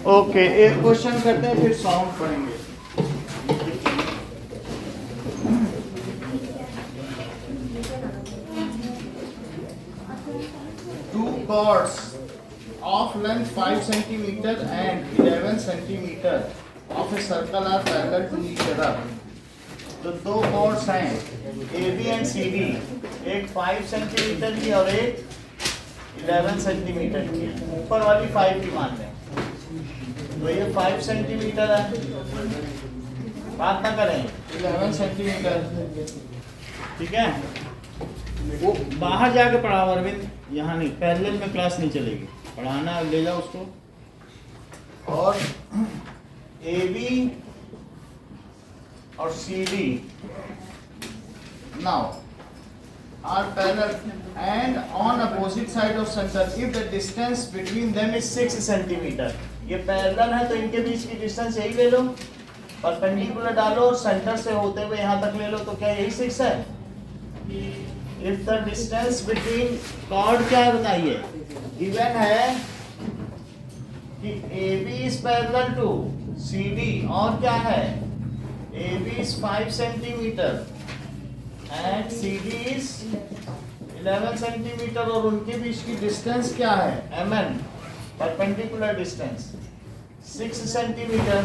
Okay, एक question करते हैं फिर सॉल्व करेंगे। Two chords of length 5 centimeter and 11 centimeter of a circle are parallel to each other. तो दो chords हैं A B and C D, एक 5 सेंटीमीटर की और एक 11 सेंटीमीटर की है। ऊपर वाली 5 की मान लें, तो ये 5 सेंटीमीटर है, बात ना करें 11 सेंटीमीटर, ठीक है। वो बाहर जाके पढ़ाओ अरविंद, यहाँ नहीं, पैरेलल में क्लास नहीं चलेगी, पढ़ाना ले जाओ उसको। और ए बी और C D now are parallel and on opposite side of center if the distance between them is 6 centimeter। ये पैरेलल है तो इनके बीच की डिस्टेंस यही ले लो, परपेंडिकुलर डालो और सेंटर से होते हुए यहाँ तक ले लो, तो क्या यही 6 है। if the distance between chord क्या है बताइए, given है कि AB is parallel to CD और क्या है, AB is 5 centimeter and CD is 11 centimetre और उनके बीच की डिस्टेंस क्या है, MN, perpendicular distance 6 centimetre.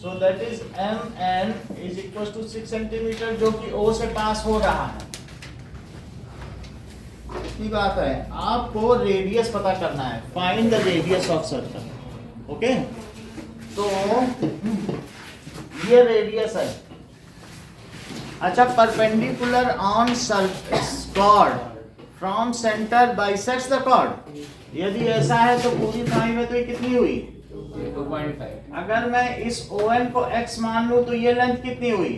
So that is MN is equal to 6 centimetre, जो कि O से पास हो रहा है। इतनी बात है, आपको रेडियस पता करना है, find the radius of circle. Okay, तो ये रेडियस है। अच्छा, perpendicular on chord from centre bisects the chord, यदि ऐसा है तो पूरी 5 है, तो ये कितनी हुई 2.5। अगर मैं इस ON को x मान लूं तो ये लेंथ कितनी हुई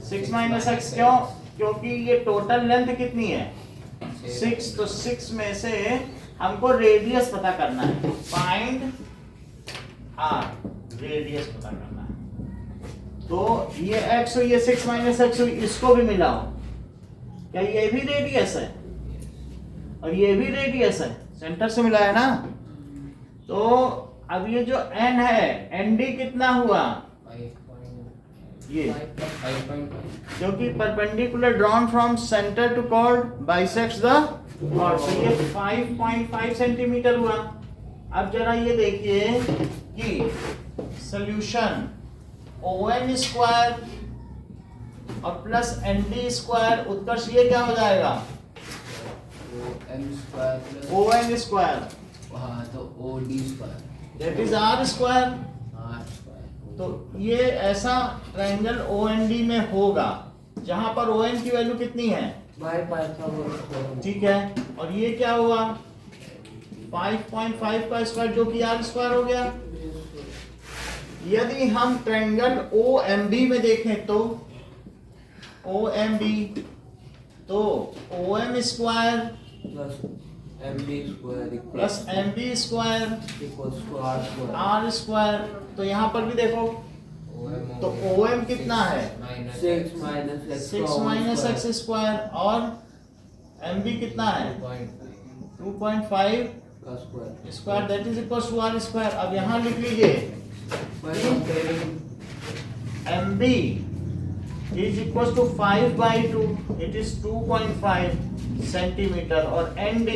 6 माइनस x। क्यों? क्योंकि ये टोटल लेंथ कितनी है 6, तो 6 में से हमको रेडियस पता करना है, फाइंड r, रेडियस पता करना है। तो ये x हुई, ये 6 माइनस x हुई, इसको भी मिलाओ, क्या ये भी रेडियस है और ये भी रेडियस है, सेंटर से मिलाया ना। तो अब ये जो n है, nd कितना हुआ, ये क्योंकि perpendicular drawn from centre to chord bisects the chord, तो ये 5.5 सेंटीमीटर हुआ। अब जरा ये देखिए कि सॉल्यूशन ON स्क्वायर और प्लस ND स्क्वायर, उत्कर्ष ये क्या हो जाएगा ON स्क्वायर, तो OD square, that is R square. तो ये ऐसा ट्रायंगल OND में होगा जहां पर ON की वैल्यू कितनी है, ठीक है। और ये क्या हुआ 5.5 का स्क्वायर, जो कि R स्क्वायर हो गया। यदि हम ट्रायंगल OMB में देखें तो OMB, तो OM square plus MB square R square. तो यहाँ पर भी देखो, तो OM कितना है 6 माइनस x स्क्वायर और MB कितना है 2.5 square, that is equal to R square. अब यहाँ लिख लीजिए MB is equals to 5/2, it is 2.5 centimeter, और ND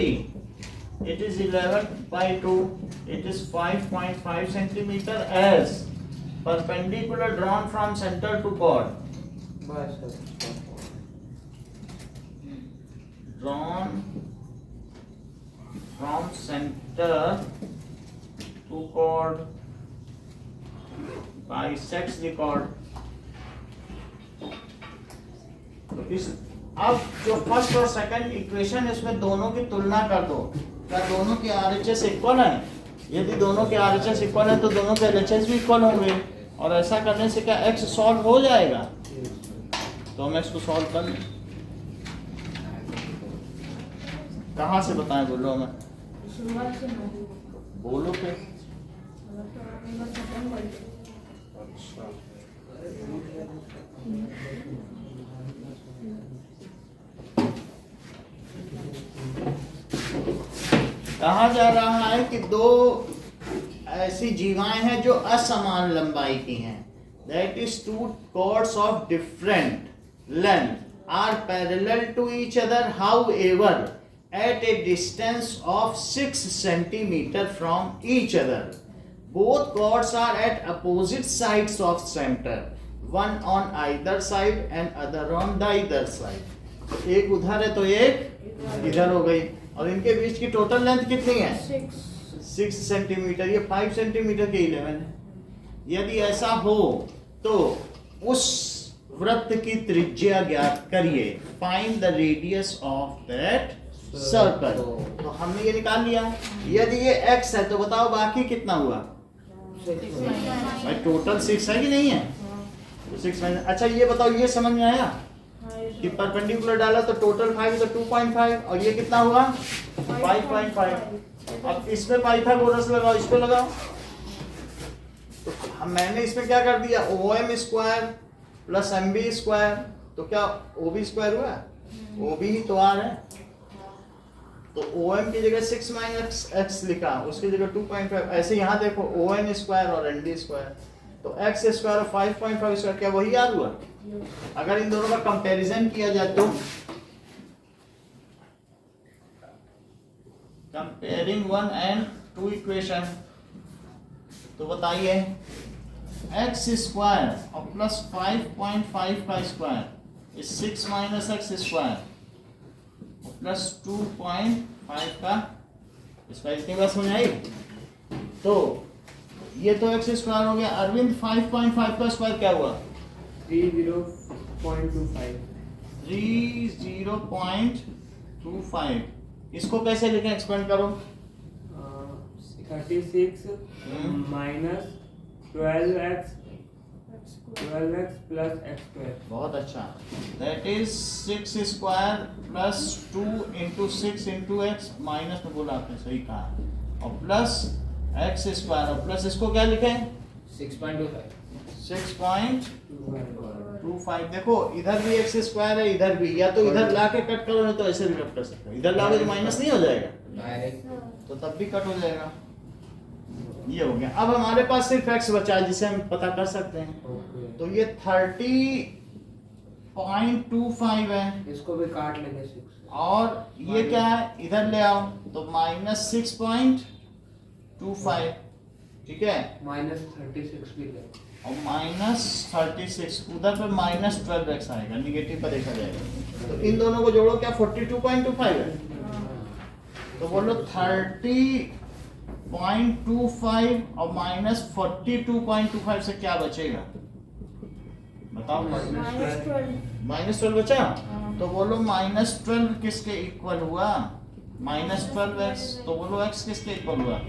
it is 11/2, it is 5.5 centimeter as perpendicular drawn from center to chord, drawn from center to chord bisects the chord। तो इस अब जो first और सेकंड इक्वेशन है उसमें दोनों की तुलना कर दो, क्या दोनों के RHS इक्वल है। यदि दोनों के RHS इक्वल है तो दोनों के LHS भी इक्वल होंगे, और ऐसा करने से क्या x सॉल्व हो जाएगा। तो हम x को सॉल्व कर लें, कहाँ से बताएं, बोलो मैं बोलो फिर। अच्छा, कहा जा रहा है कि दो ऐसी जीवाएं हैं जो असमान लंबाई की हैं, that is two chords of different length are parallel to each other, however at a distance of 6 centimeter from each other. Both chords are at opposite sides of center, one on either side and other on the either side. तो एक उधर है तो एक इधर हो गई, और इनके बीच की टोटल लेंथ कितनी है? 6 सेंटीमीटर। ये 5 सेंटीमीटर के 11 है। यदि ऐसा हो तो उस वृत्त की त्रिज्या ज्ञात करिए, find the radius of that circle. तो हमने ये निकाल लिया। यदि ये x है तो बताओ बाकी कितना हुआ? भाई टोटल 6 है कि नहीं है? तो 6 माइनस, अच्छा ये बताओ, ये समझ में आया कि परपेंडिकुलर डाला तो टोटल 5 तो 2.5, और ये कितना हुआ? 5.5। अब इसमें पाइथागोरस लगाओ, इसको लगाओ। तो मैंने इसमें क्या कर दिया? OM square plus MB square, तो क्या OB स्क्वायर हुआ? OB ही तो R है, तो OM की जगह 6 माइनस x लिखा, उसकी जगह 2.5। ऐसे यहाँ देखो ON स्क्वायर और ND स्क्वायर, तो x स्क्वायर और 5.5 स्क्वायर क्या वही याद हुआ? अगर इन दोनों का कंपैरिजन किया जाए तो कंपेयरिंग 1 and 2 इक्वेशन, तो बताइए x स्क्वायर और प्लस 5.5 का square is 6 minus x square plus 2.5 का स्क्वायर। इतनी बात समझ आई? तो ये तो x स्क्वायर हो गया। अरविंद 5.5 का स्क्वायर क्या हुआ? 30.25। इसको कैसे लिखें? एक्सपेंड करो। 36 minus 12x plus x square. बहुत अच्छा। That is 6 square plus 2 into 6 into x, minus में बोला आपने, सही कहा, और प्लस एक्स स्क्वायर, और प्लस इसको क्या लिखें? 6.25। देखो इधर भी एक्स स्क्वायर है, इधर भी, या तो इधर ला के कट करो, नहीं तो ऐसे भी कट कर सकते हो। इधर लाओगे तो माइनस नहीं हो जाएगा, तो तब भी कट हो जाएगा। ये हो गया। अब हमारे पास सिर्फ x बचा है जिसे हम पता कर सकते हैं। तो ये 30.25 है, इसको भी काट लेंगे 6, और ये क्या है? इधर ले आओ तो माइनस 6.25, ठीक है, माइनस 36 भी ले, और माइनस 36, उधर पे माइनस 12x आएगा, निगेटिव पर देखा जाएगा। तो इन दोनों को जोड़ो, क्या 42.25 है? तो बोलो 30.25 और माइनस 42.25 से क्या बचेगा? बताओ। -12 बचा। तो बोलो -12 किसके इक्वल हुआ? -12x। तो बोलो x किसके इक्वल हुआ?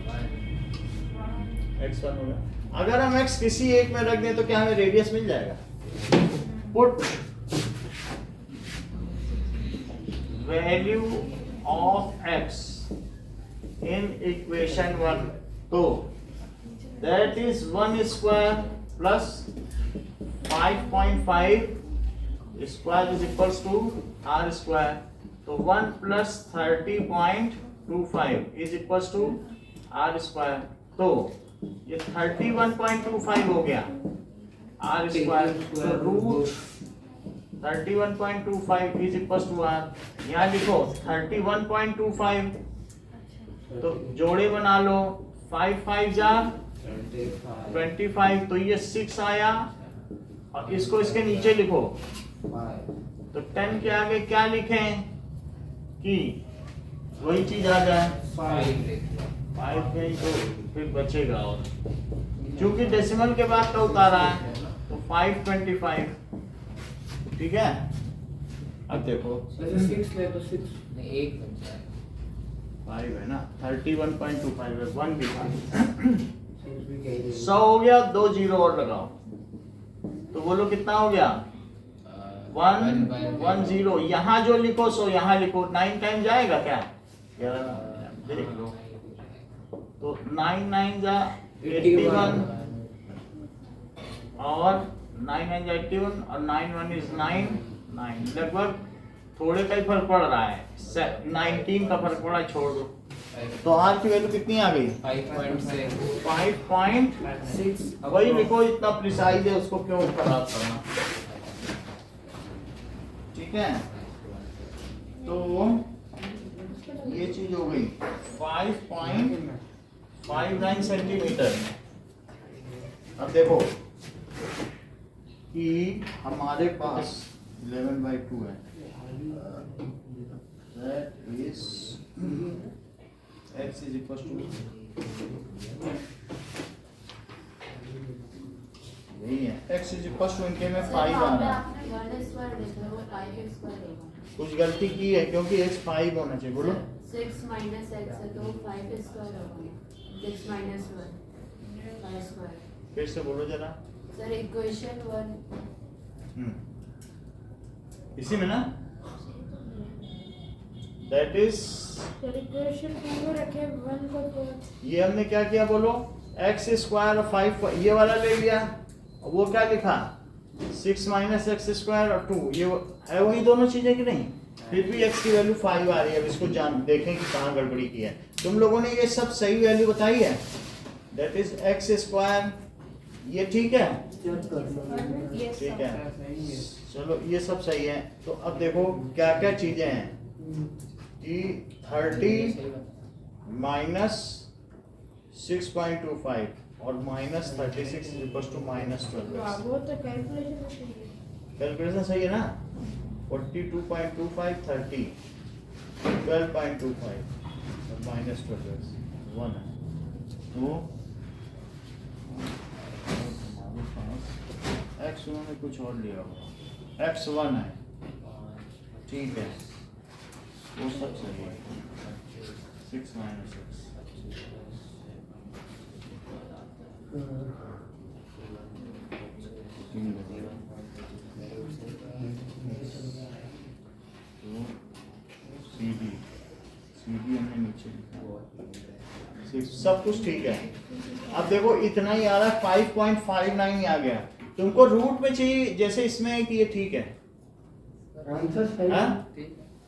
x1 होगा। अगर हम x किसी एक में रख दें तो क्या हमें रेडियस मिल जाएगा? Put value of x in equation 1, तो that is 1 square plus 5.5 square is equals to r square, तो 1 plus 30.25 is equals to r square, तो ये 31.25 हो गया r square, तो root 31.25 is equals to r। यहाँ लिखो 31.25, तो जोड़े बना लो, 5 5 जा 25, तो ये 6 आया, और इसको इसके नीचे लिखो, तो 10 के आगे क्या लिखें कि वही चीज आ जाए 5 में, तो फिर बचेगा, और क्योंकि डेसिमल के बाद का उतारा है तो 525, ठीक है। अब देखो 6 ले तो 6 नहीं, एक बन जाए 5 है ना, 31.25 है, 1 भी था। 6 100 हो गया, 2 जीरो और लगाओ, तो बोलो कितना हो गया? 110। यहाँ जो लिखो सो यहाँ लिखो, 9 टाइम जाएगा क्या? 11 देख लो, तो 9 9 जा 81, और 9 9 जा 81, और 9 1 इज 9, लगभग थोड़े का ही फर्क पड़ रहा है, 19 का फर्क पड़ा, छोड़ दो। तो आर की वैल्यू कितनी आ गई? 5.6 5.6। वही लिखो, इतना प्रिसाइज है उसको क्यों खराब करना। ठीक है, तो ये चीज हो गई 5.59 सेंटीमीटर। अब देखो कि हमारे पास 11/2 है, that is x is equal to यही है, x is equal to इनके में 5 आ रहा है। कुछ गलती की है क्योंकि x 5 होना चाहिए। बोलो 6 minus x है तो 5 स्क्वायर होगा। 6 minus 1 5 स्क्वायर। फिर से बोलो जरा। सर इक्वेशन 1 इसी में ना, दैट इज इक्वेशन में रखे 1 को तो ये हमने क्या किया बोलो, x स्क्वायर और 5 ये वाला ले लिया, वो क्या लिखा 6 minus x स्क्वायर और 2, ये है वही दोनों चीजें कि नहीं। फिर भी x की वैल्यू 5 आ रही है। अब इसको जान देखें कि कहाँ गड़बड़ी की है। तुम लोगों ने ये सब सही वैल्यू बताई है, दैट इज x स्क्वायर, ये ठीक है, ठीक है, चलो ये सब सही है। तो अब देखो क्या क्या चीजें हैं कि 30 minus 6.25 और minus 36 is equals to minus 12x। वो तो कैलकुलेशन सही है। कैलकुलेशन सही है ना। 42.25 30 12.25 और minus 12x 1 है। तो हमारे पास x उन्होंने कुछ और लिया होगा, x 1 है, ठीक है, वो सब सही है। 6 minus x CD हमने नीचे लिखा, सब कुछ ठीक है। अब देखो इतना ही आ रहा है, 5.59 ही आ गया। तुमको रूट में चाहिए जैसे इसमें है कि ये ठीक है, आंसर सही है। हाँ?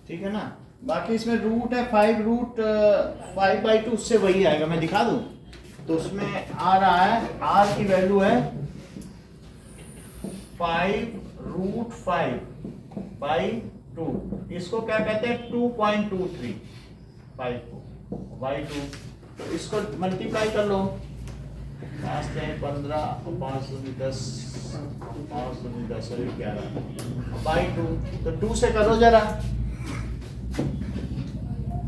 ठीक है ना। बाकी इसमें रूट है 5/2, उससे वही आएगा, मैं दिखा दूं तो उसमें आ रहा है, r की वैल्यू है 5√5/2। इसको क्या कहते हैं 2.23 5 by 2। तो इसको मल्टीप्लाई कर लो, 5 से 15 और 5 से 10 5 से 10 और 11 by 2। तो 2 से करो जरा,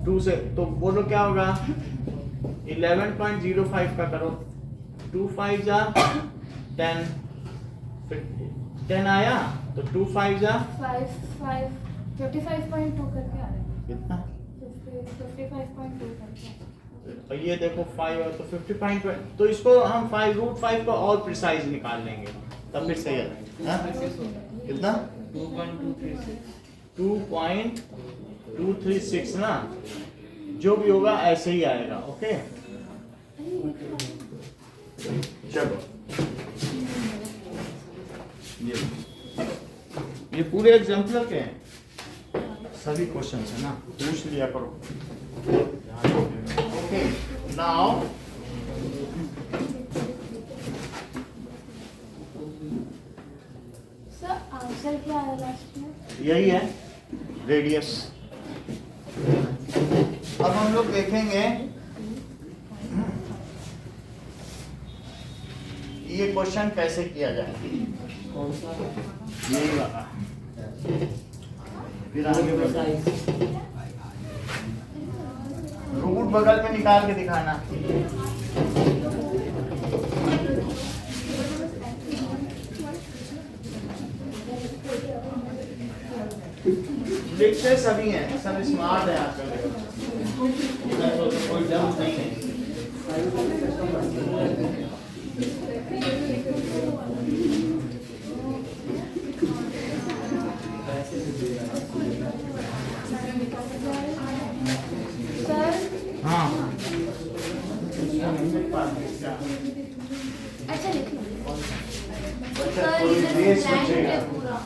2 से तो बोलो क्या होगा 11.05 का करो, 2 5 जा 10, 10 आया तो 2 5 जा 55.2 करके आ रहा है। कितना, 55.2 करके। तो ये देखो 5 है तो 50.2, तो इसको हम 5√5 को और प्रिसाइज निकाल लेंगे तब फिर सही है। कितना 2.236 ना, जो भी होगा ऐसे ही आएगा। ओके चलो, ये पूरे एग्जाम्पल के हैं, सभी क्वेश्चन है ना, पूछ लिया करो। ओके नाउ सर आंसर क्या है लास्ट में? यही है रेडियस। अब हम लोग देखेंगे ये क्वेश्चन कैसे किया जाए, यही वाला, फिर आगे बढ़ते। रूट बगल में निकाल के दिखाना। लिखते सभी हैं, सब स्मार्ट है आजकल, कोई डर नहीं है। सर हाँ अच्छा लिखिए। बच्चा सर थोड़ी इधर देर ब्लैंक सोचेगा। है पूरा।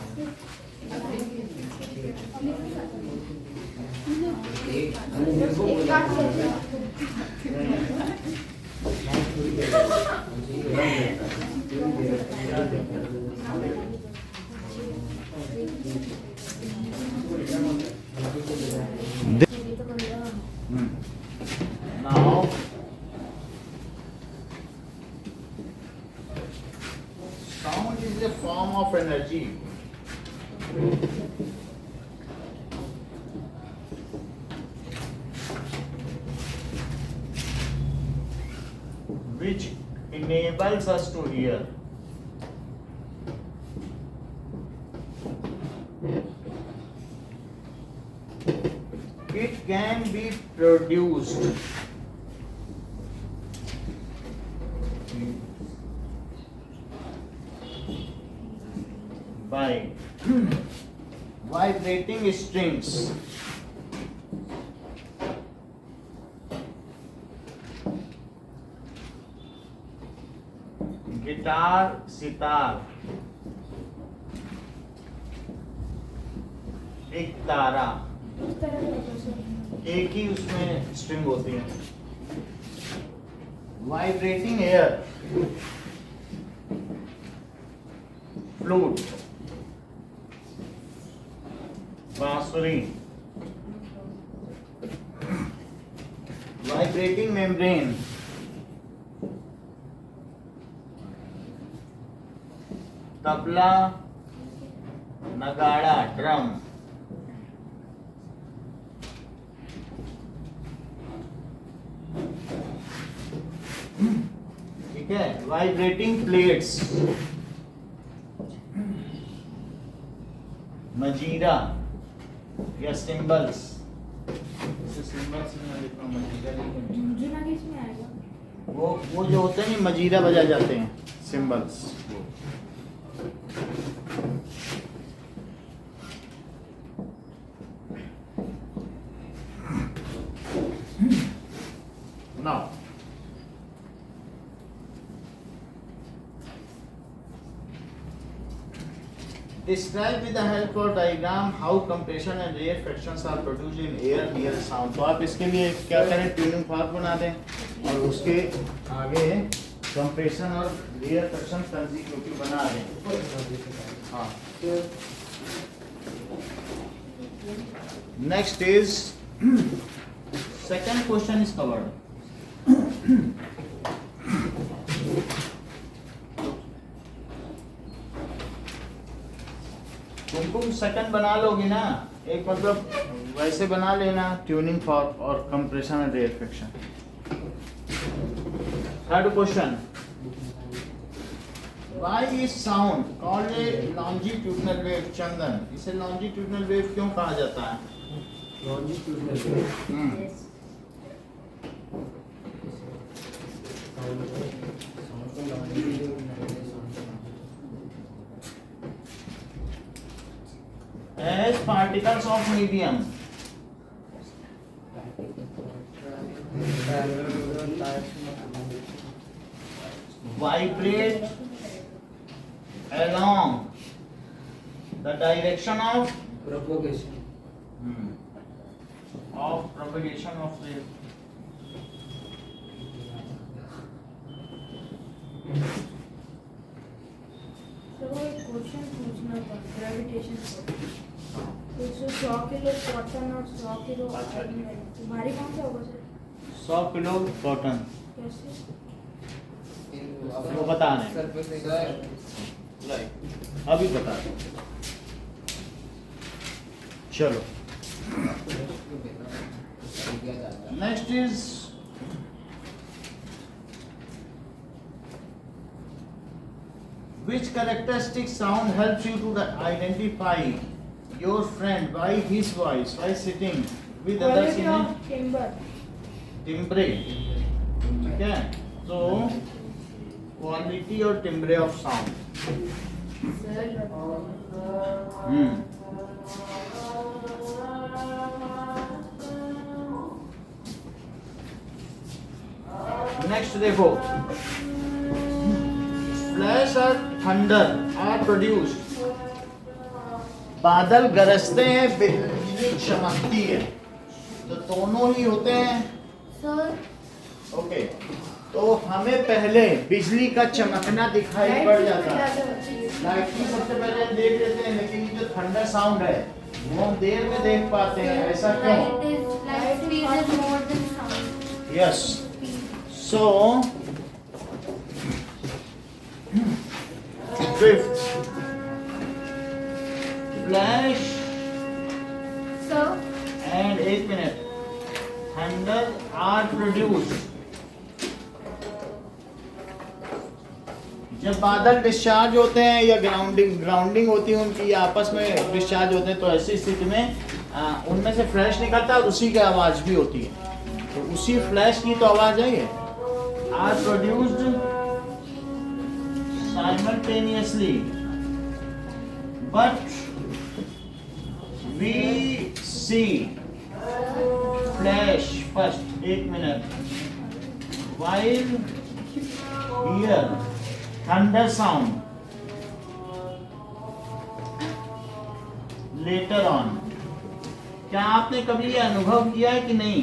एक एक काट लीजिए। Now, sound is a form of energy. Which enables us to hear. It can be produced by vibrating strings. Guitar, sitar, एक तारा, उस तरह का होगा सर। एक ही उसमें स्ट्रिंग होती है। वाइब्रेटिंग एयर, फ्लूट, बांसुरी, वाइब्रेटिंग मेम्ब्रेन, तबला, नगाड़ा, ड्रम, ठीक है। वाइब्रेटिंग प्लेट्स, मजीरा या सिंबल्स, इसे सिंबल्स में लिखना, मजीरा लिखना। झुनझुना किस में आएगा? वो जो होते हैं ना, मजीरा बजा जाते हैं, symbols. Now, describe with the help of diagram how compression and rarefactions are produced in air near sound. तो आप इसके लिए क्या करें, ट्यूनिंग फॉर्म बना दें और उसके आगे कंप्रेशन और रेयरफैक्शन कंसेक्यूटिव बना दें। हाँ, next is second question is covered. तुम सेकंड बना लोगे ना, एक मतलब वैसे बना लेना, ट्यूनिंग फॉर्म और compression and rarefaction. Third question, Why is sound called a longitudinal wave? चंदन, इसे longitudinal wave क्यों कहा जाता है? As particles of medium vibrate along the direction of propagation propagation of wave. तो वो एक क्वेश्चन पूछना था ग्रेविटेशन से। तो 100 किलो कॉटन और 100 किलो आयरन, भारी कौन सा होगा सर? 100 किलो कॉटन, कैसे? वो बता रहे हैं, अभी बता रहे हैं। चलो, next is which characteristic sound helps you to identify your friend by his voice while sitting with others in a timber. timbre, ठीक है? तो क्वालिटी और टिम्ब्रे ऑफ साउंड। नेक्स्ट देखो, फ्लैश और थंडर आर प्रोड्यूस्ड, बादल गरजते हैं, बिजली चमकती है, तो दोनों ही होते हैं सर ओके, तो हमें पहले बिजली का चमकना दिखाई पड़ जाता है। लाइटनिंग सबसे पहले हम देख लेते हैं, लेकिन ये जो थंडर साउंड है वो हम देर में देख पाते हैं, ऐसा क्यों? Light speed is more than sound. Yes, so fifth, flash So, and 1 minute, thunder are produced जब बादल डिस्चार्ज होते हैं या ग्राउंडिंग होती है उनकी, या आपस में डिस्चार्ज होते हैं, तो ऐसी स्थिति में उनमें से फ्लैश निकलता है और उसी की आवाज भी होती है, तो उसी फ्लैश की तो आवाज है ये। Are produced simultaneously but we see flash first, 1 minute, while hear thunder sound later on। क्या आपने कभी ये अनुभव किया है कि नहीं?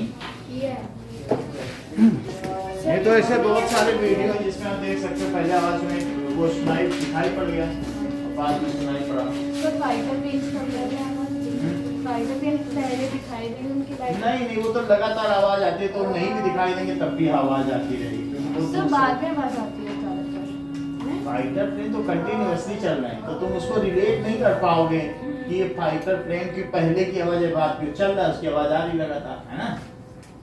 ये तो ऐसे बहुत सारे वीडियो हैं जिसमें आप देख सकते हो, पहले आवाज में वो सुनाई दिखाई पड़ गया, बाद में सुनाई पड़ा। तो फाइटर प्लेन्स का क्या है? फाइटर प्लेन पहले दिखाई दी उनकी लाइट। नहीं, वो तो लगातार आवाज आती है, तो नहीं भी दिखाई देंगे तब भी आवाज आती रहेगी। तो बाद में आवाज आती है ज्यादातर। फाइटर प्लेन तो कंटिन्यूअसली चल रहे हैं, तो तुम उसको रिलेट नहीं कर पाओगे कि ये फाइटर प्लेन की पहले की आवाज है, बाद की चल रहा है उसकी आवाज आ रही लगातार, है ना?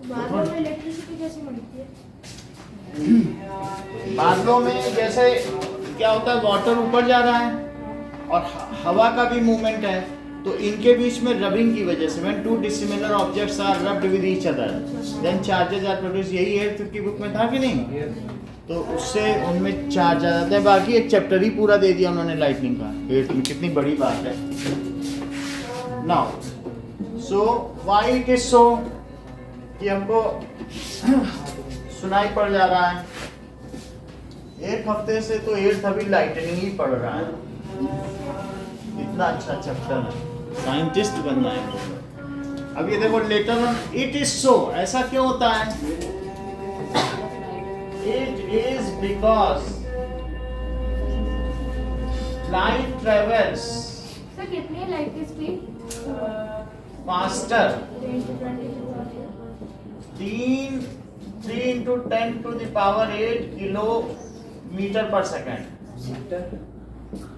बादलों में इलेक्ट्रिसिटी कैसे बनती है? बादलों में जैसे क्या होता है, वाटर ऊपर जा रहा है और हवा का भी मूवमेंट है, तो इनके बीच में रबिंग की वजह से when two dissimilar objects are rubbed with each other then charges are produce, यही है की बुक में था कि नहीं? तो उससे उनमें चार्ज आ जाता है। बाकी एक चैप्टर ही पूरा दे दिया उन्होंने लाइटनिंग का, कितनी बड़ी बात है। Now so why it is so कि हमको सुनाई पड़ जा रहा है, एक हफ्ते से तो 8th अभी लाइटनिंग ही पड़ रहा है। इतना अच्छा चैप्टर है, साइंटिस्ट बनना है। अब ये देखो later on, it is so, ऐसा क्यों होता है? It is because light travels sir कितनी है लाइट की speed? faster 10 to 20 3 into 10 to the power 8 kilometre पर सेकंड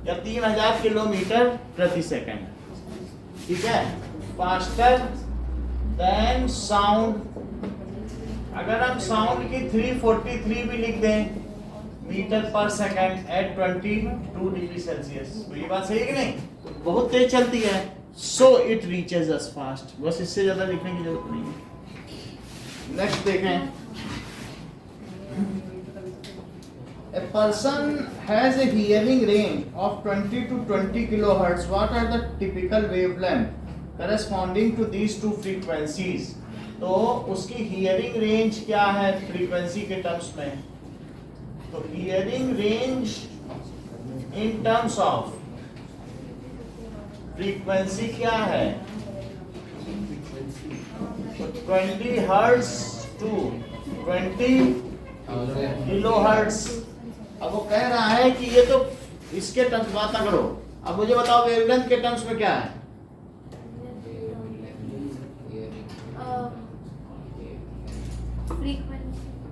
या 3000 किलोमीटर प्रति सेकंड, ठीक है? Faster than sound. अगर हम साउंड की 343 भी लिख दें मीटर पर सेकंड एट 22 डिग्री सेल्सियस, तो ये बात सही है कि नहीं? बहुत तेज चलती है, so it reaches us fast. बस इससे ज्यादा लिखने की जरूरत नहीं है। नेक्स्ट देखें, a person has a hearing range of 20 to 20 kilohertz. What are the typical wavelength corresponding to these two frequencies? तो उसकी हियरिंग रेंज क्या है फ्रीक्वेंसी के टर्म्स में? तो hearing range in terms of frequency क्या है? 20 हर्ट्ज टू 20 किलोहर्ट्ज। अब वो कह रहा है कि ये तो इसके टर्म्स बात ना करो, अब मुझे बताओ वेवलेंथ के टर्म्स में क्या है?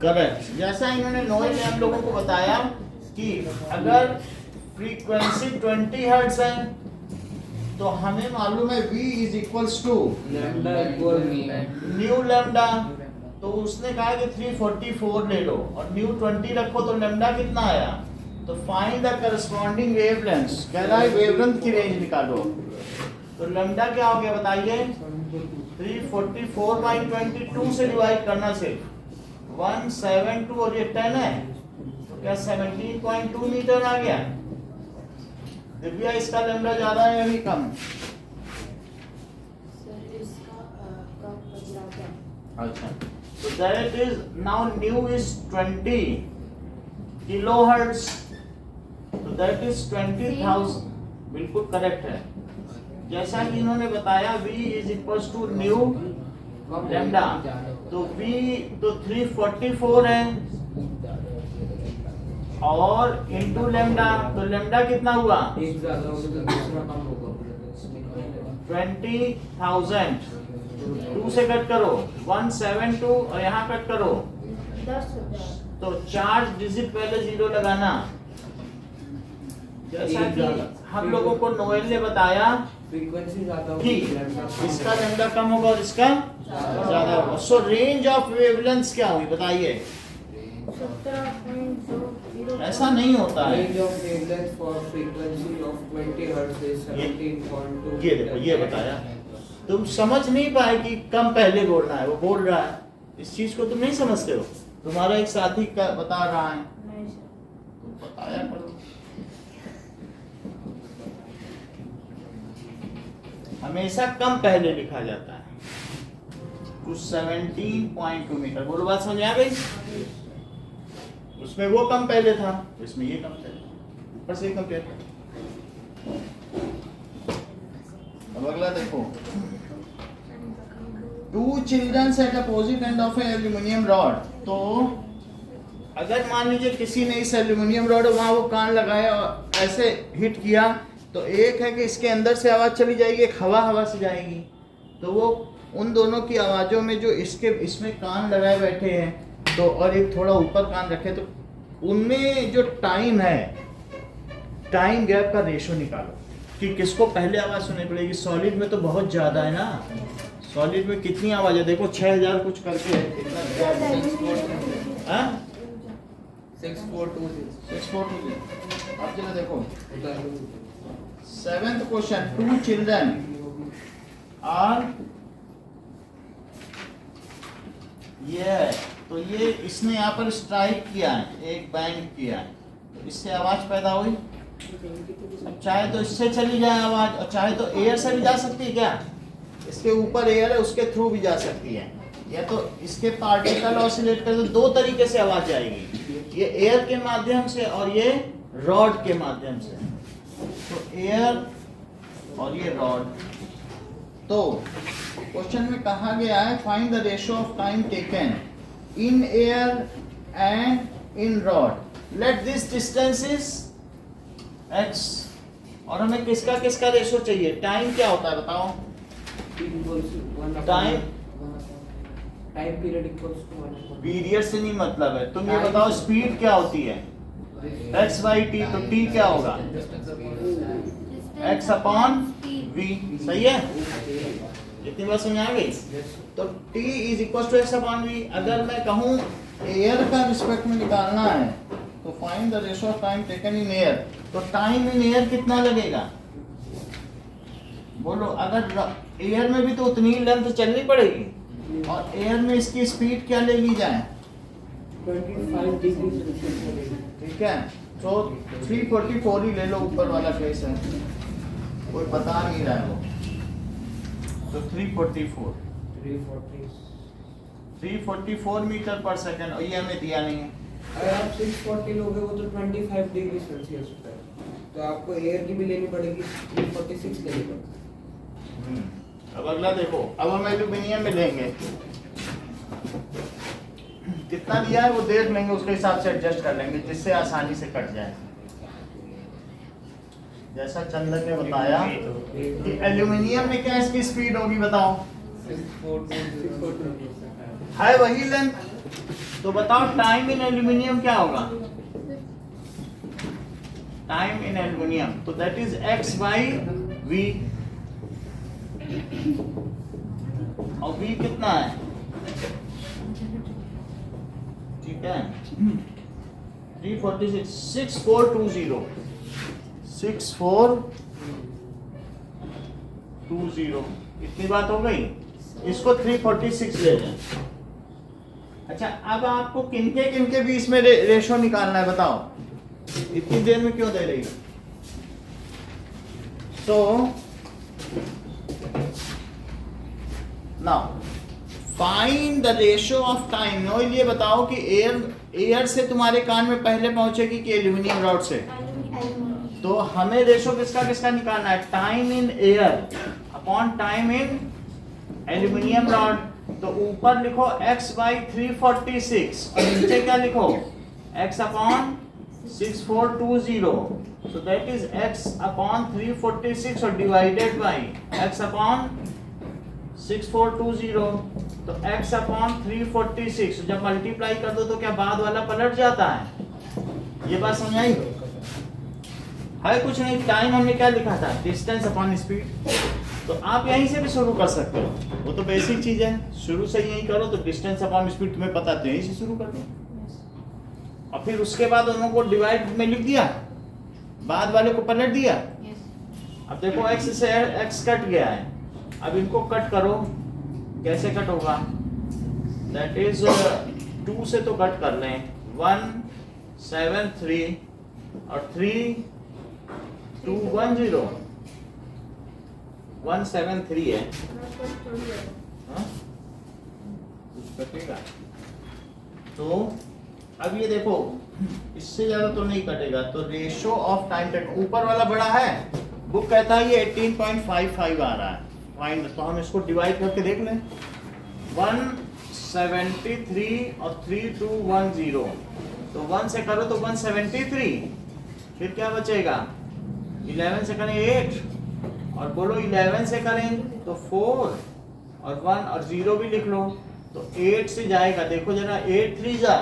करेक्ट। जैसा इन्होंने नॉइज हम लोगों को बताया कि अगर फ्रीक्वेंसी 20 हर्ट्ज है तो हमें मालूम है V is equals to nu lambda, तो उसने कहा कि 344 ले लो और न्यू 20 रखो, तो लैम्डा कितना आया? तो फाइंड द करस्पॉन्डिंग वेवलेंथ। कह रहा है वेवलेंथ की रेंज निकालो, तो लैम्डा क्या हो गया बताइए? 344 बाई 22 से डिवाइड करना, सिर्फ 172 और ये 10 है, तो क्या 17.2 मीटर आ गया? दिव्या इसका लैम्डा ज्यादा है या नहीं कम? अच्छा, तो that is now nu is 20 kilohertz, तो दैट इज 20,000। बिल्कुल करेक्ट है। जैसा कि इन्होंने बताया V is equals to nu lambda, तो V तो 344 है और इंटू लेमडा, तो लेमडा कितना हुआ? एक ज्यादा होगा तो दूसरा कम होगा। 20,000 2 से कट करो 172 और यहाँ कट करो 10,000 तो 4 डिजिट पहले जीरो लगाना। जैसा कि हम लोगों को नोएल ने बताया फ्रीक्वेंसी ज्यादा कि होगी, इसका लेमडा कम होगा और इसका ज्यादा होगा। सो रेंज ऑफ वेवलेंथ्स क्या हुई बताइए? 17.0 ऐसा नहीं होता है। range of wavelength for frequency of 20 hertz is 17.2 ये देखो ये बताया, तुम समझ नहीं पाए कि कम पहले बोलना है, वो बोल रहा है, इस चीज को तुम नहीं समझते हो। तुम्हारा एक साथी का बता रहा है, नहीं सर। तुम बताया करो। हमेशा कम पहले लिखा जाता है। तो 17.2 मीटर, बोलो बात समझ आ गई? उसमें वो कम पहले था, इसमें ये कम पहले, ऊपर से कंपेयर कर। अब अगला देखो, 2 children at opposite end of an aluminium rod। तो अगर मान लीजिए किसी ने इस एल्यूमिनियम रॉड वहां वो कान लगाया और ऐसे हिट किया, तो एक है कि इसके अंदर से आवाज चली जाएगी, एक हवा से जाएगी। तो वो उन दोनों की आवाजों में जो इसमें कान लगाए बैठे हैं तो और एक थोड़ा ऊपर कान रखे, तो उनमें जो टाइम है, टाइम गैप का रेशो निकालो कि किसको पहले आवाज सुननी पड़ेगी। सॉलिड में तो बहुत ज्यादा है ना, सॉलिड में कितनी आवाज है देखो, 6000 कुछ करके है, कितना हाँ? 6420 अब चलो देखो 7th क्वेश्चन, 2 children are ये, तो ये इसने यहाँ पर स्ट्राइक किया है, एक बैंग किया है, तो इससे आवाज पैदा हुई। चाहे तो इससे चली जाए आवाज और चाहे तो एयर से भी जा सकती है। क्या इसके ऊपर एयर है, उसके थ्रू भी जा सकती है, या तो इसके पार्टिकल ऑसिलेट कर, तो 2 तरीके से आवाज जाएगी, ये एयर के माध्यम से और ये रॉड के माध्यम से। तो एयर और ये रॉड। तो क्वेश्चन में कहा गया है find the ratio of time taken in air and in rod, let this distance is x। और हमें किसका किसका रेशियो चाहिए? टाइम क्या होता है बताओ? Time period equals to 1 period से नहीं मतलब है, तुम ये बताओ स्पीड क्या होती है? x/t, तो t क्या होगा? x अपॉन v, सही है? इतनी बात समझ आ गई? तो t is equal to x upon v। अगर मैं कहूँ एयर का रिस्पेक्ट में निकालना है तो find the ratio of time taken in air, तो टाइम इन एयर कितना लगेगा बोलो? अगर एयर में भी तो उतनी लेंथ चलनी पड़ेगी, और एयर में इसकी स्पीड क्या ले ली जाए? 25 डिग्री सेल्सियस। ठीक है, तो 344 ही ले लो, ऊपर वाला केस है, कोई बता नहीं रहा है वो, तो 344 मीटर पर सेकंड, और ये हमें दिया नहीं है। अगर आप 640 लोगे वो तो 25 डिग्री सेल्सियस होता है, तो आपको एयर की भी लेनी पड़ेगी, 346 लेनी पड़ेगी। अब अगला देखो, अब हम एल्यूमिनियम में लेंगे, कितना दिया है वो देख लेंगे, उसके हिसाब से एडजस्ट कर लेंगे जिससे आसानी से कट जाए। जैसा चंदन ने बताया कि एल्यूमिनियम में क्या इसकी स्पीड होगी बताओ? 642 है वही लेंथ, तो बताओ टाइम इन एल्यूमिनियम क्या होगा? टाइम इन एल्यूमिनियम, तो that is x by v, और v कितना है? ठीक है, 346, 6420, इतनी बात हो गई। इसको 346 ले लें। अच्छा, अब आपको किनके बीच में रेशो निकालना है बताओ? इतनी देर में क्यों दे रही? So now find the ratio of time. Noel ये बताओ कि एयर से तुम्हारे कान में पहले पहुंचेगी कि एल्यूमिनियम रॉड से? तो हमें रेशो किसका किसका निकालना है? Time in air upon time in aluminium rod. तो ऊपर लिखो x बाई 346 और नीचे क्या लिखो x upon 6420, so that is x upon 346 और डिवाइडेड बाई x अपॉन 6420, तो x अपॉन 346 जब मल्टीप्लाई कर दो तो क्या बाद वाला पलट जाता है? ये बात समझ आई है? कुछ नहीं, टाइम हमने क्या लिखा था, डिस्टेंस अपॉन स्पीड। तो आप यहीं से भी शुरू कर सकते हो, वो तो बेसिक चीज है, शुरू से यही करो तो डिस्टेंस अपॉन स्पीड तुम्हें पता है तो यहीं से शुरू कर दो। और फिर उसके बाद दोनों को डिवाइड में लिख दिया, बाद वाले को पलट दिया। अब देखो x से x कट गया है, अब इनको कट करो, कैसे कट होगा? दैट इज 2 से तो कट कर लें, 1 7 3 और 3 2 1 0 1 7 3 है, हाँ? कुछ कटेगा तो अब ये देखो इससे ज्यादा तो नहीं कटेगा, तो रेशो ऑफ टाइम टेकन ऊपर वाला बड़ा है, बुक कहता है ये 18.55 आ रहा है, फाइन। तो हम इसको डिवाइड करके देख लें, 173 और 3210, तो 1 से करो तो 173, फिर क्या बचेगा? 11 से करें 8 और बोलो 11 से करें तो 4 और 1 और 0 भी लिख लो, तो 8 से जाएगा, देखो जरा 8 3 जा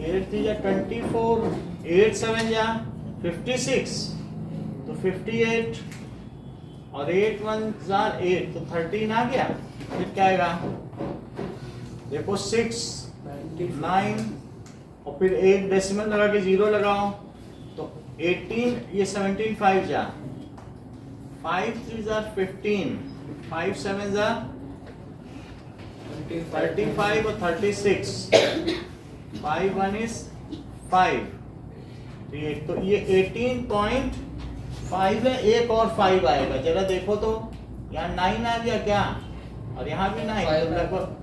24, 8 7 जा 56, तो 58 और 8 1 जार 8, तो 13 आ गया। फिर क्या आएगा? देखो 6 9 और फिर एक डेसिमल लगा के 0 लगाओ, तो 18, ये 17 5 जा 5 3 जार 15, 5 7 जा 35 और 36, 5 1 is 5, तो ये 18.5 है, एक और 5 आएगा, जरा देखो तो यहाँ 9 आ गया क्या, और यहाँ भी 9, तो लगभग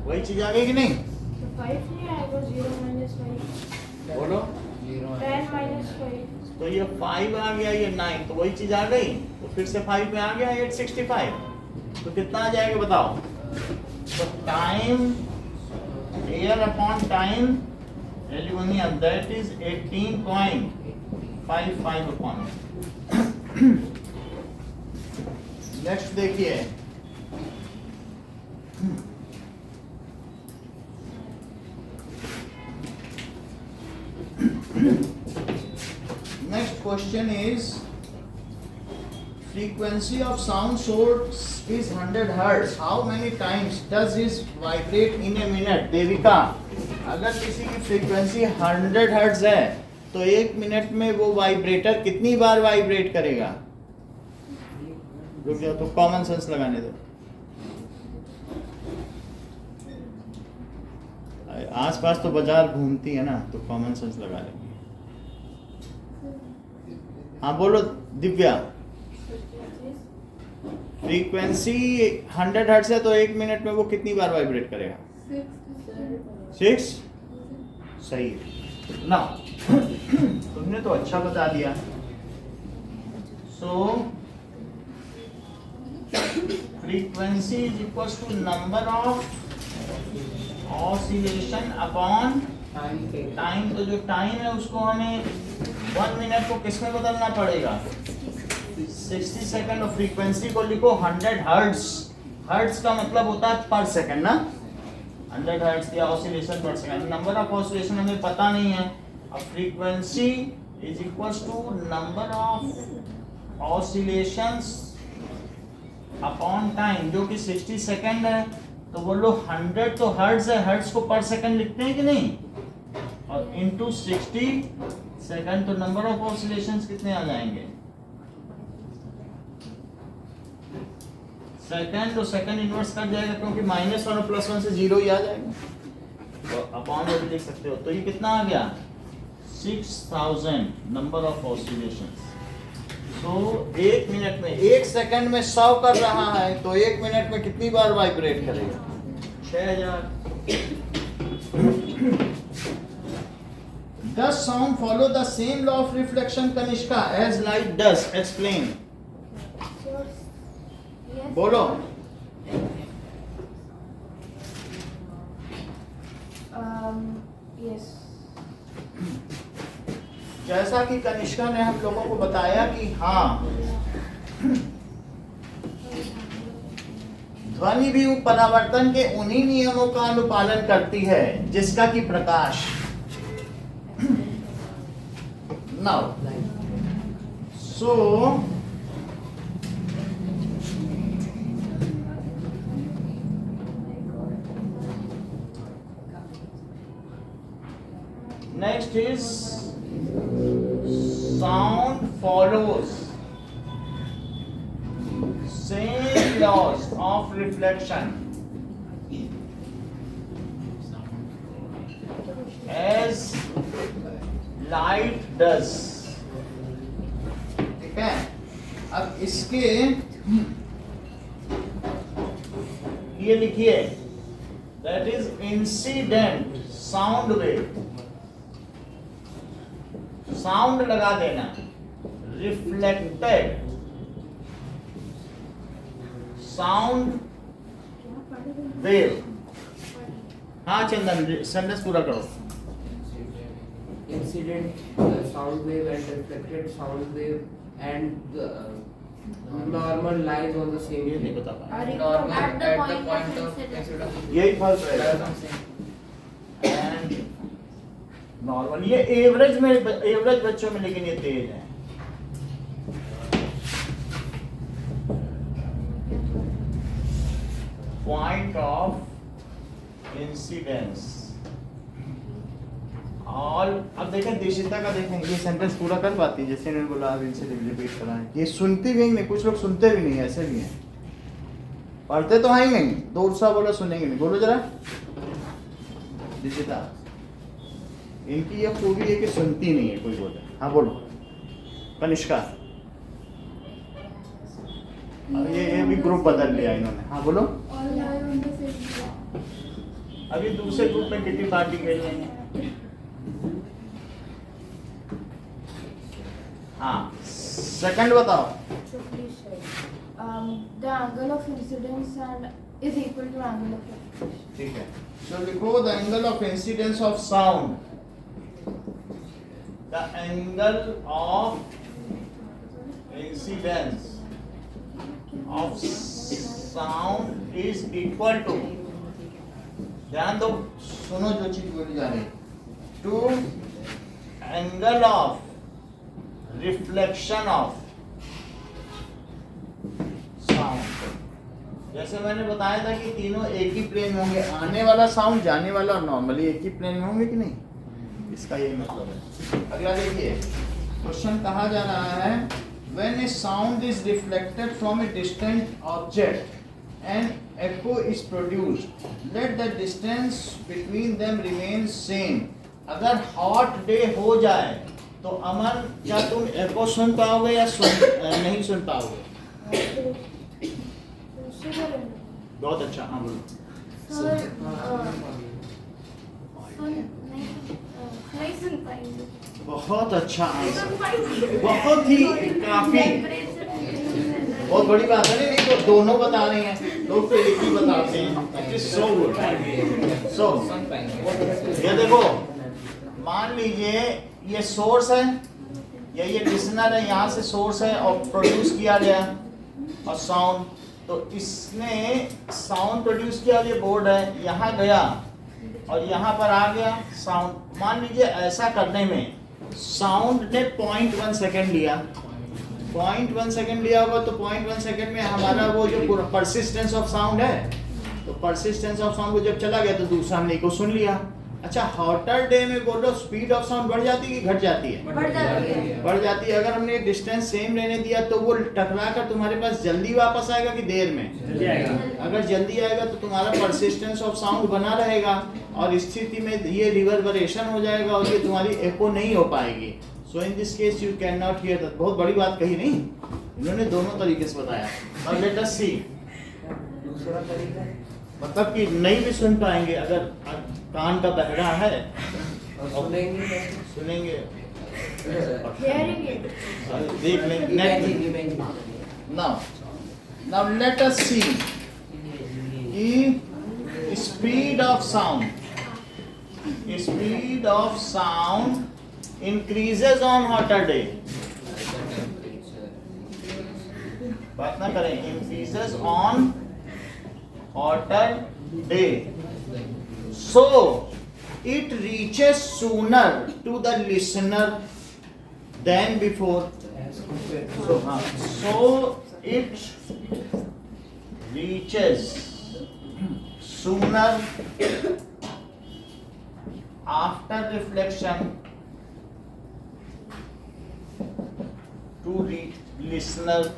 वही चीज आ गई कि नहीं? तो 5 नहीं आएगा, 0 minus 5, बोलो 10 minus 5, तो ये 5 आ गया, ये 9, तो वही चीज आ गई, तो फिर से 5 में आ गया 865, तो कितना आ जाएगा बताओ? तो time air upon time aluminium that is 18.55 upon. Next देखिए, next question is frequency of sound source is 100 hertz, how many times does this vibrate in a minute? Devika, अगर किसी की फ्रीक्वेंसी 100 हर्ट्ज है तो 1 मिनट में वो वाइब्रेटर कितनी बार vibrate करेगा? रुक जाओ, तो कॉमन सेंस लगाने दो, आसपास तो बाजार घूमती है ना, तो कॉमन सेंस लगा लेंगे। हाँ बोलो दिव्या, फ्रीक्वेंसी 100 हर्ट्ज है तो 1 मिनट में वो कितनी बार वाइब्रेट करेगा? 6। सही ना, तुमने तो अच्छा बता दिया। So frequency is equal to number of oscillation upon time, तो जो टाइम है उसको हमें 1 मिनट को किस में बदलना पड़ेगा? 60 सेकंड, और फ्रीक्वेंसी को लिखो 100 हर्ट्ज। हर्ट्ज का मतलब होता है पर सेकंड ना, 100 हर्ट्ज या ऑसिलेशन पर सेकंड, नंबर ऑफ ऑसिलेशन हमें पता नहीं है। अब frequency is equal to number of oscillations upon time, जो कि 60 सेकंड है, तो बोलो 100 तो हर्ट्ज है, हर्ट्ज को पर सेकंड लिखते हैं कि नहीं, और इनटू 60 सेकंड, तो नंबर ऑफ ऑसिलेशंस कितने आ जाएंगे? सेकंड, तो सेकंड इनवर्स कट जाएगा क्योंकि -1 और +1 से 0 ही आ जाएगा, तो अपॉन में भी लिख सकते हो। तो ये कितना आ गया? 6000 नंबर ऑफ ऑसिलेशंस। तो 1 मिनट में, 1 सेकंड में 100 कर रहा है, तो 1 मिनट में कितनी बार वाइब्रेट करेगा? 6000। Does sound follow the same law of reflection, Kanishka, as light does? Explain. Yes. बोलो। Yes. जैसा कि कनिष्का ने हम लोगों को बताया कि हाँ, ध्वनि भी परावर्तन के उन्हीं नियमों का अनुपालन करती है जिसका कि प्रकाश। Now so next is sound follows same laws of reflection as light does। ठीक है, अब इसके ये लिखिए, that is incident sound wave, sound लगा देना, रिफ्लेक्टेड साउंड वेव। हाँ चंदन, सेंटेंस पूरा करो। Incident sound wave and reflected sound wave and normal lies on the same ये नहीं plane. बता पाया, Are Normal equal. at the point of incident. यही फर्क रहेगा। एंड नॉर्मल, ये एवरेज बच्चों में, लेकिन ये तेज है। Point of incidence all. अब देखें दिशिता का, देखें ये सेंटेंस पूरा कर पाती है, जैसे इन्होंने बोला, अब इनसे रिपीट कराएं। ये सुनती भी नहीं, कुछ लोग सुनते भी नहीं, ऐसे भी हैं, पढ़ते तो हैं ही नहीं, दूसरा बोला सुनेंगे नहीं। बोलो जरा दिशिता, इनकी ये खूबी है कि सुनती नहीं है कोई बोले। हाँ बोलो कनिष्का, अब ये भी ग्रुप बदल लिया इन्होंने। हाँ बोलो। All lie on the same plane. अभी दूसरे ग्रुप में किटी पार्टी खेल लेंगे। हाँ सेकंड बताओ। So please write. The angle of incidence and is equal to angle of reflection. ठीक है, तो लिखो the angle of incidence of sound, the angle of incidence of sound is equal to, ध्यान दो, सुनो जो चीज बोली जा रही, to angle of reflection of sound. जैसे मैंने बताया था कि तीनों एक ही प्लेन में होंगे, आने वाला साउंड, जाने वाला और नॉर्मली एक ही प्लेन में होंगे कि नहीं, इसका यही मतलब है। अगला देखिए, क्वेश्चन कहा जा रहा है, when a sound is reflected from a distant object and echo is produced, let the distance between them remain same। अगर हॉट डे हो जाए तो अमन, क्या तुम एको सुन पाओगे या नहीं सुन पाओगे? बहुत अच्छा, हाँ बोलो। नहीं सुन पाएंगे। बहुत अच्छा आंसर, बहुत ही काफी, बहुत बड़ी बात है। नहीं तो दोनों बता रहे हैं, लोग तो एक ही बताते हैं। So good. सो ये देखो, मान लीजिए ये सोर्स है या ये लिसनर है, यहाँ से सोर्स है और प्रोड्यूस किया गया और साउंड, तो इसने साउंड प्रोड्यूस किया, ये बोर्ड है, यहाँ गया और यहाँ पर आ गया साउंड। मान लीजिए ऐसा करने में साउंड ने 0.1 सेकेंड लिया, 0.1 सेकेंड लिया होगा, तो 0.1 सेकेंड में हमारा वो जो परसिस्टेंस ऑफ साउंड है, तो परसिस्टेंस ऑफ साउंड को जब चला गया तो दूसरा हमने को सुन लिया। अच्छा, हॉटर डे में बोलो स्पीड ऑफ साउंड बढ़ जाती है कि घट जाती है? बढ़ जाती है। बढ़ जाती है। अगर हमने डिस्टेंस सेम रहने दिया तो वो टकरा कर तुम्हारे पास जल्दी वापस आएगा कि देर में? अगर जल्दी आएगा तो तुम्हारा परसिस्टेंस ऑफ साउंड बना रहेगा और इस स्थिति में ये रिवर्बरेशन हो जाएगा और ये तुम्हारी एको नहीं हो पाएगी। So in this case you can not hear that. बहुत बड़ी बात कही नहीं, इन्होंने दोनों तरीके से बताया। और लेट अस सी, दूसरा तरीका मतलब कि नहीं भी सुन पाएंगे अगर कान का बहरा है और सुनेंगे सुनेंगे, Hearing it. देख लेंगे। Now let us see कि speed of sound speed of sound increases on hotter day. बात ना करें, increases on hotter day. So it reaches sooner to the listener than before. So it reaches sooner after reflection to listener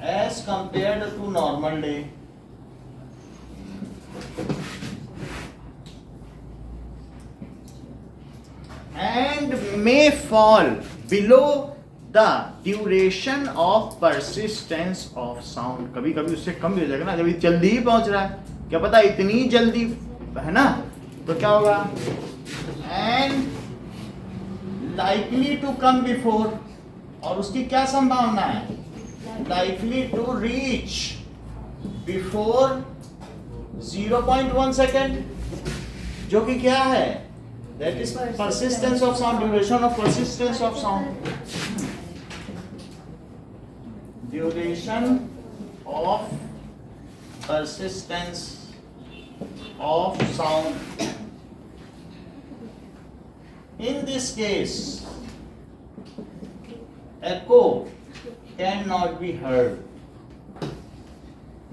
as compared to normal day. And may fall below the duration of persistence of sound. कभी कभी उससे कम भी हो जाएगा ना, जब ये जल्दी ही पहुंच रहा है, क्या पता इतनी जल्दी है ना, तो क्या होगा, and likely to come before, और उसकी क्या संभावना है, likely to reach before 0.1 second, जो कि क्या है, that is persistence of sound, duration of persistence of sound. Duration of persistence of sound. In this case, echo cannot be heard.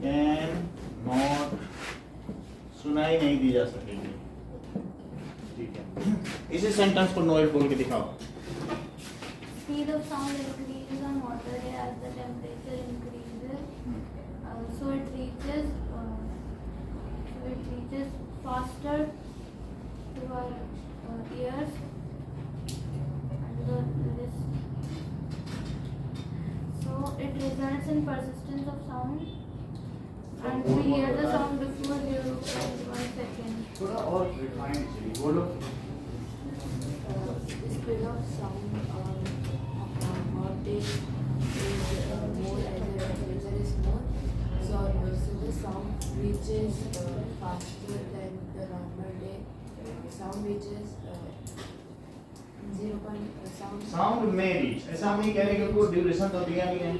Cannot, सुनाई नहीं दी जा सकेगी. ठीक है, इसी सेंटेंस को नोट बोल के दिखाओ. Speed of sound increases on hotter day as the temperature increases. So it reaches faster to our ears. So it results in persistence of sound, and we hear the sound before 0.1 second. थोड़ा और refined चाहिए, बोलो. Speed of sound on hot days is more as the temperature is more. So the sound reaches faster than the normal day. Sound reaches sound में reach, ऐसा हम नहीं कह रहे कि उनको ड्यूरेशन तो दिया नहीं है.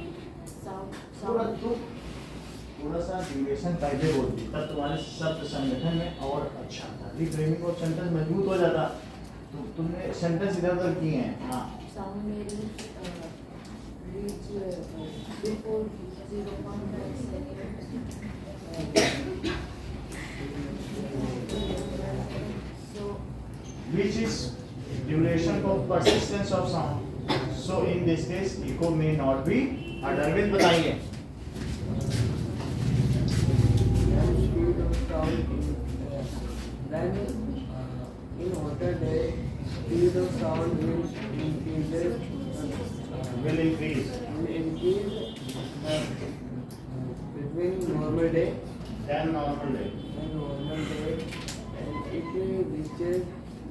थोड़ा सा ड्यूरेशन पहले बोलती तब तुम्हारे शब्द संगठन में और अच्छा था, रिफ्रेमिंग और सेंटेंस मजबूत हो जाता. तो तुमने सेंटेंस इधर उधर किए हैं. हाँ, sound may reach before 0.1 second. So which is duration of persistence of sound. So in this case echo may not be heard. Arvind बताइए. Speed of sound then in hotter day speed of sound will increase between normal day Then normal day. and it reaches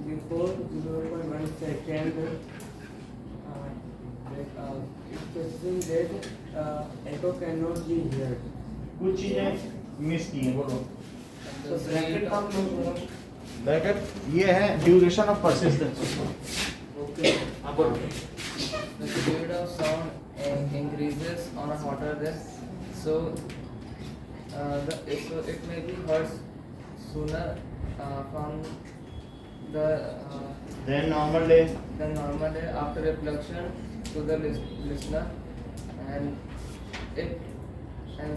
before 0.1 second. It's specifying that echo cannot be heard. कुछ चीजें miss की हैं, बोलो. So bracket का bracket ये है duration of persistence. okay. हाँ बोलो. The speed of sound increases on a hotter day, so it may be heard sooner from the Then normal day. normal day after reflection to the listener, and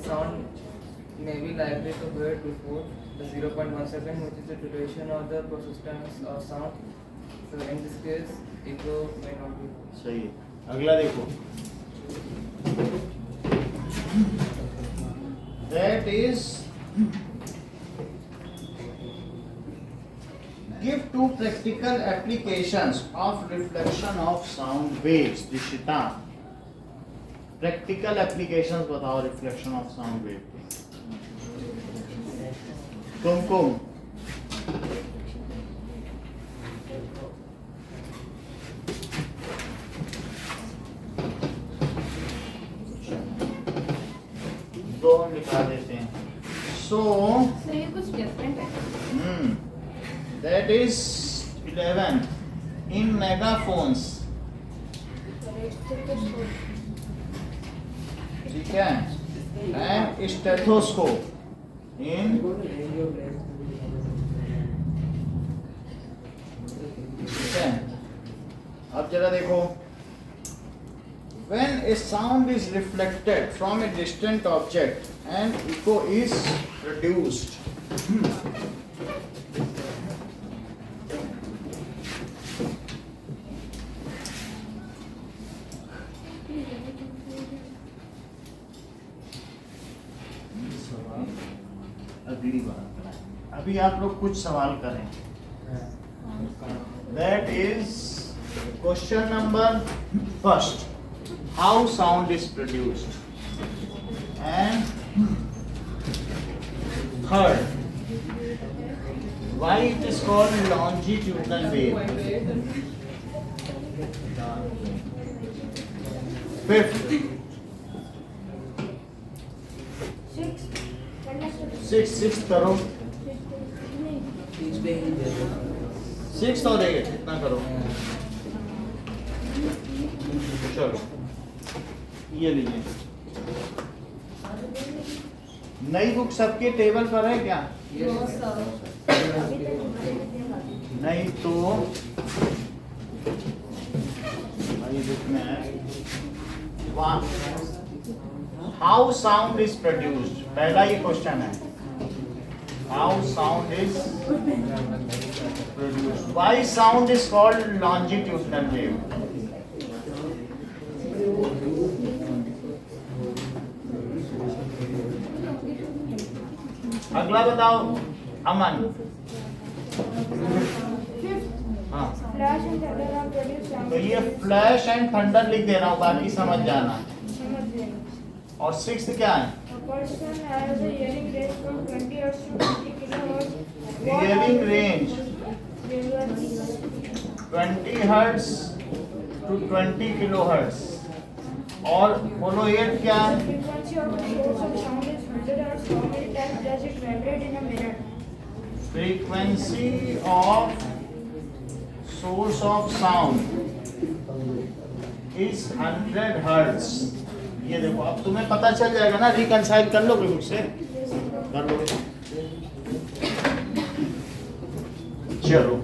sound may be likely to hear before the 0.1 second, which is the duration of the persistence of sound. So in this case, echo may not be heard. सही है. अगला देखो. That is, give two practical applications of reflection of sound waves. Dishita, practical applications बताओ reflection of sound wave. कुमकुम. दो हम लिखा देते हैं. So So ये कुछ different है. That is 11 in megaphones. ठीक है, and stethoscope in ठीक है। अब जरा देखो, when a sound is reflected from a distant object and echo is produced, अगली बार अभी आप लोग कुछ सवाल करें। That is question number first. How sound is produced? And third, why it is called longitudinal wave? Fifth, sixth करो, six और 8 इतना करो। चलो ये लीजिए, नई बुक सबके टेबल पर है क्या? नहीं तो ये बुक में है। हाउ साउंड इज प्रोड्यूस्ड, पहला ये क्वेश्चन है, how sound is produced. Why sound is called longitudinal wave? अगला बताओ अमन। हाँ, flash and thunder are produce sound. तो ये फ्लैश एंड थंडर लिख दे रहा हूँ, बाकी समझ जाना। समझ गए। और सिक्स्थ क्या है? A person has a hearing range from 20 hertz to 20 kilohertz. Hearing range 20 hertz to 20 kilohertz। और बोलो ये क्या है? Frequency of the source of sound is 100 hertz. How many times does it vibrate in a minute? Frequency of source of sound is 100 hertz। ये देखो, अब तुम्हें पता चल जाएगा ना, रिकंसाइल कर लोगे मुझसे? कर लोगे। चलो